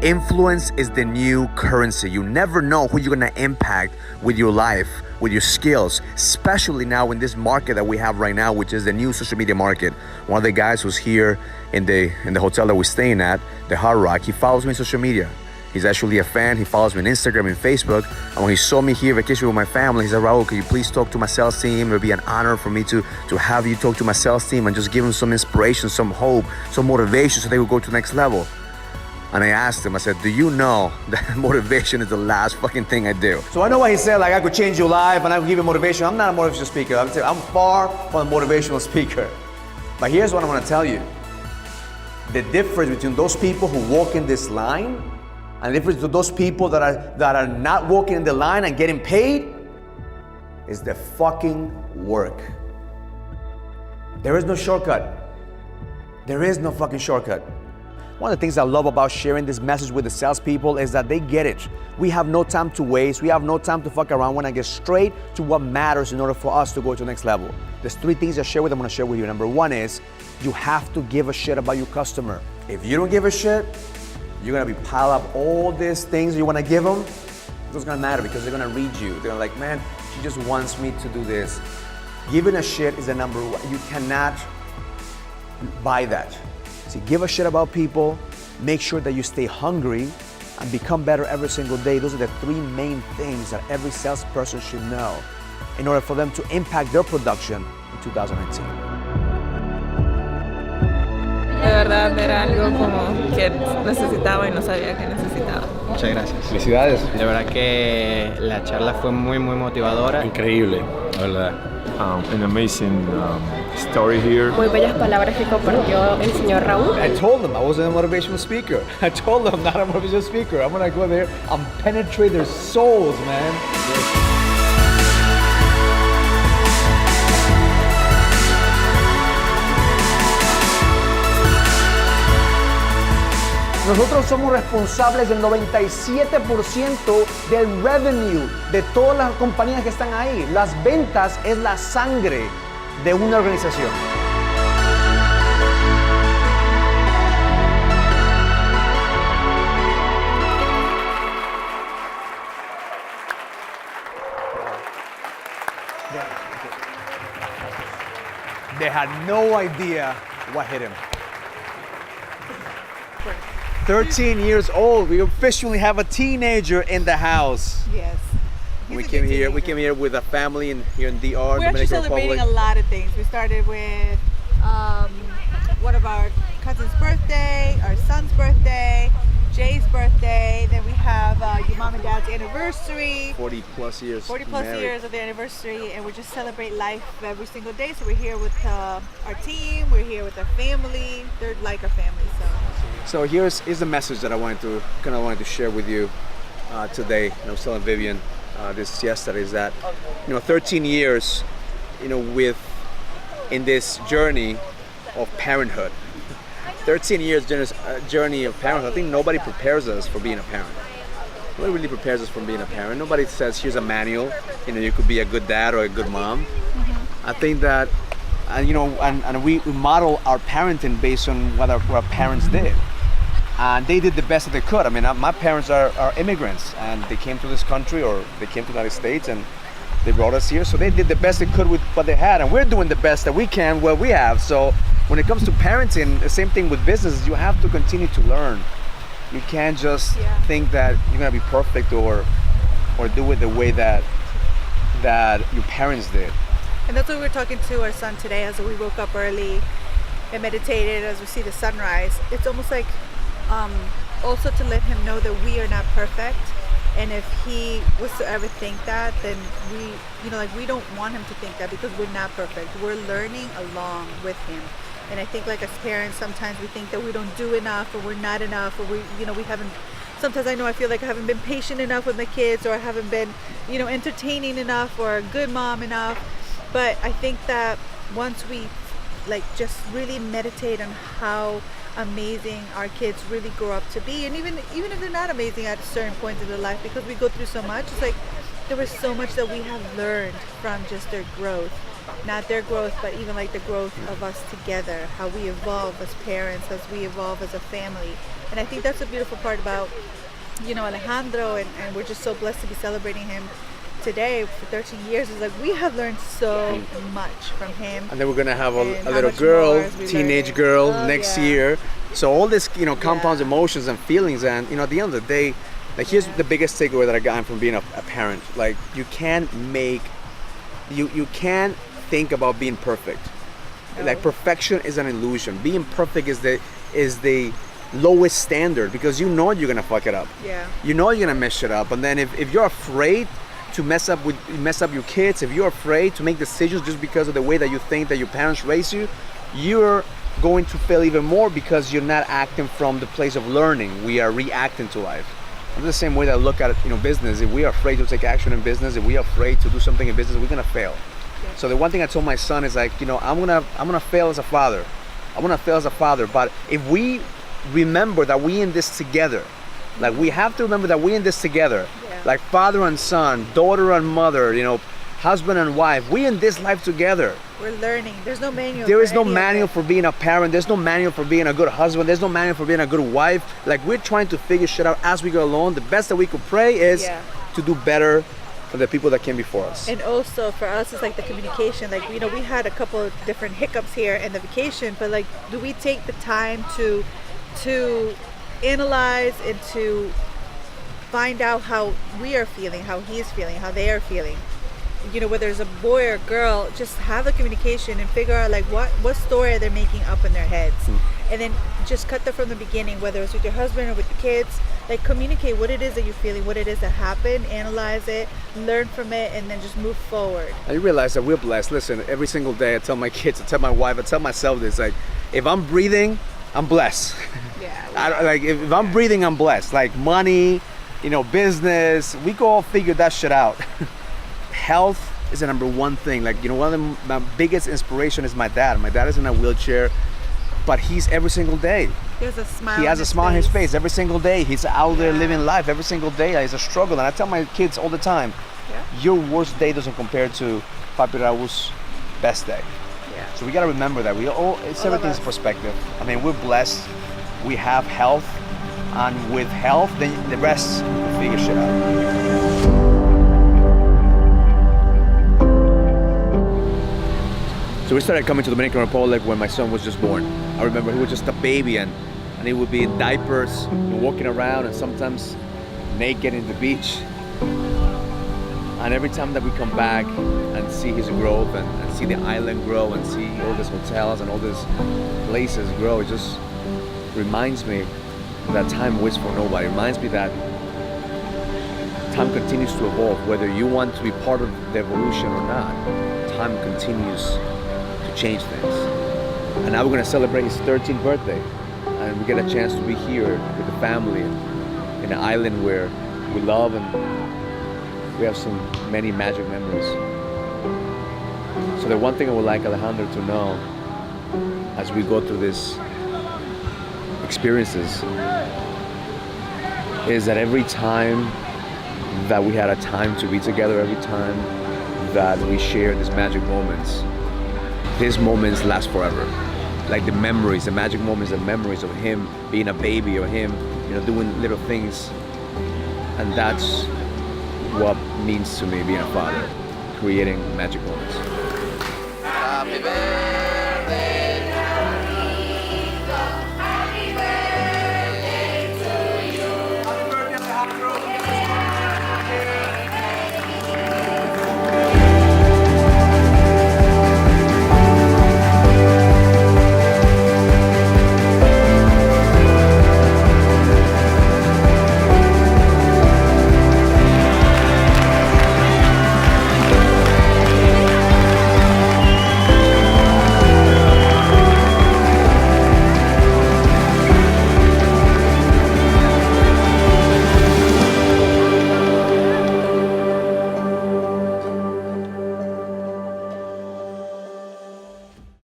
Influence is the new currency. You never know who you're gonna impact with your life, with your skills, especially now in this market that we have right now, which is the new social media market. One of the guys who's here in the hotel that we're staying at, the Hard Rock, he follows me on social media. He's actually a fan. He follows me on Instagram and Facebook. And when he saw me here vacation with my family, he said, Raul, can you please talk to my sales team? It would be an honor for me to have you talk to my sales team and just give them some inspiration, some hope, some motivation so they will go to the next level. And I asked him, I said, do you know that motivation is the last fucking thing I do? So I know what he said, like I could change your life and I could give you motivation. I'm not a motivational speaker. I'm far from a motivational speaker. But here's what I want to tell you. The difference between those people who walk in this line and the difference between those people that are not walking in the line and getting paid is the fucking work. There is no shortcut. There is no fucking shortcut. One of the things I love about sharing this message with the salespeople is that they get it. We have no time to waste. We have no time to fuck around. We want to get straight to what matters in order for us to go to the next level. There's 3 things I share with them. I'm going to share with you. Number 1 is you have to give a shit about your customer. If you don't give a shit, you're going to be pile up all these things you want to give them. It's not going to matter because they're going to read you. They're like, man, she just wants me to do this. Giving a shit is the number 1. You cannot buy that. So give a shit about people, make sure that you stay hungry and become better every single day. Those are the 3 main things that every salesperson should know in order for them to impact their production in 2019. De verdad era algo como que necesitaba y no sabía que necesitaba. Muchas gracias. Felicidades. De verdad que la charla fue muy motivadora. Increíble, la verdad. An amazing story here. Muy bellas palabras que compartió el señor Raúl. I told them I wasn't a motivational speaker. I told them I'm not a motivational speaker. I'm gonna go there and penetrate their souls, man. Nosotros somos responsables del 97% del revenue de todas las compañías que están ahí. Las ventas es la sangre de una organización. They had no idea what hit him. 13 years old. We officially have a teenager in the house. Yes. We came here with a family here in DR. We're actually celebrating a lot of things. We started with one of our cousin's birthday, our son's birthday, Jay's birthday. Then we have your mom and dad's anniversary. 40 plus years. 40 plus married. years of their anniversary, and we just celebrate life every single day. So we're here with our team. We're here with our family. They're like a family. So here's the message that I wanted to share with you today. I was telling Vivian this yesterday is that 13 years, in this journey of parenthood. 13 years journey of parenthood. I think nobody prepares us for being a parent. Nobody really prepares us for being a parent. Nobody says here's a manual. You could be a good dad or a good mom. Mm-hmm. I think that and we model our parenting based on what our parents did. And they did the best that they could. I mean, my parents are immigrants, and they came to this country, or they came to the United States, and they brought us here. So they did the best they could with what they had, and we're doing the best that we can what we have. So when it comes to parenting, the same thing with business. You have to continue to learn. You can't just think that you're gonna be perfect or do it the way that your parents did. And that's what we're talking to our son today as we woke up early and meditated as we see the sunrise. It's almost like also to let him know that we are not perfect, and if he was to ever think that, then we don't want him to think that, because we're not perfect. We're learning along with him. And I think, like, as parents, sometimes we think that we don't do enough, or we're not enough, or we haven't. Sometimes I feel like I haven't been patient enough with my kids, or I haven't been entertaining enough, or a good mom enough. But I think that once we just really meditate on how amazing our kids really grow up to be, and even if they're not amazing at certain points in their life, because we go through so much, it's like there was so much that we have learned from just their growth. Not their growth, but even like the growth of us together, how we evolve as parents, as we evolve as a family. And I think that's the beautiful part about, Alejandro, and we're just so blessed to be celebrating him today for 13 years. Is like we have learned so much from him. And then we're gonna have a And how little much girl, more is we teenage learning. girl Oh, next yeah. year. So all this, compounds emotions and feelings, and at the end of the day, like here's the biggest takeaway that I got from being a parent. Like you can't think about being perfect. Like perfection is an illusion. Being perfect is the lowest standard, because you're gonna fuck it up. Yeah. You're gonna mess shit up, and then if you're afraid to mess up your kids, if you're afraid to make decisions just because of the way that you think that your parents raised you, you're going to fail even more, because you're not acting from the place of learning. We are reacting to life. And the same way that I look at business. If we are afraid to take action in business, if we are afraid to do something in business, we're gonna fail. Yeah. So the one thing I told my son is like, I'm gonna fail as a father. I'm gonna fail as a father. But if we remember that we in this together, like we have to remember that we in this together, like father and son, daughter and mother, husband and wife, we in this life together. We're learning. There's no manual. There is no manual for being a parent. There's no manual for being a good husband. There's no manual for being a good wife. Like we're trying to figure shit out as we go along. The best that we could pray is to do better for the people that came before us. And also for us, it's like the communication. Like, we had a couple of different hiccups here in the vacation, but like, do we take the time to analyze and to find out how we are feeling, how he's feeling, how they are feeling? Whether it's a boy or a girl, just have the communication and figure out like what story are they making up in their heads, and then just cut that from the beginning. Whether it's with your husband or with the kids, like communicate what it is that you're feeling, what it is that happened, analyze it, learn from it, and then just move forward. And you realize that we're blessed. Listen, every single day I tell my kids, I tell my wife, I tell myself this: like, if I'm breathing, I'm blessed. If I'm breathing, I'm blessed. Like money, business, we can all figure that shit out. Health is the number one thing. Like, one of my biggest inspiration is my dad. My dad is in a wheelchair, but he's every single day. He has a smile. He has a smile on his face every single day. He's out there living life every single day. It's a struggle. And I tell my kids all the time, your worst day doesn't compare to Papi Raul's best day. Yeah. So we got to remember that. Everything's perspective. I mean, we're blessed. We have health. And with health, then the rest will figure shit out. So we started coming to the Dominican Republic when my son was just born. I remember he was just a baby, and he would be in diapers and walking around, and sometimes naked in the beach. And every time that we come back and see his growth and see the island grow and see all these hotels and all these places grow, it just reminds me that time waits for nobody. It reminds me that time continues to evolve. Whether you want to be part of the evolution or not, time continues change things. And now we're going to celebrate his 13th birthday, and we get a chance to be here with the family in an island where we love, and we have many magic memories. So the one thing I would like Alejandro to know as we go through these experiences is that every time that we had a time to be together, every time that we share these magic moments, these moments last forever. Like the memories, the magic moments, the memories of him being a baby, or him, doing little things. And that's what means to me being a father, creating magic moments. Happy birthday.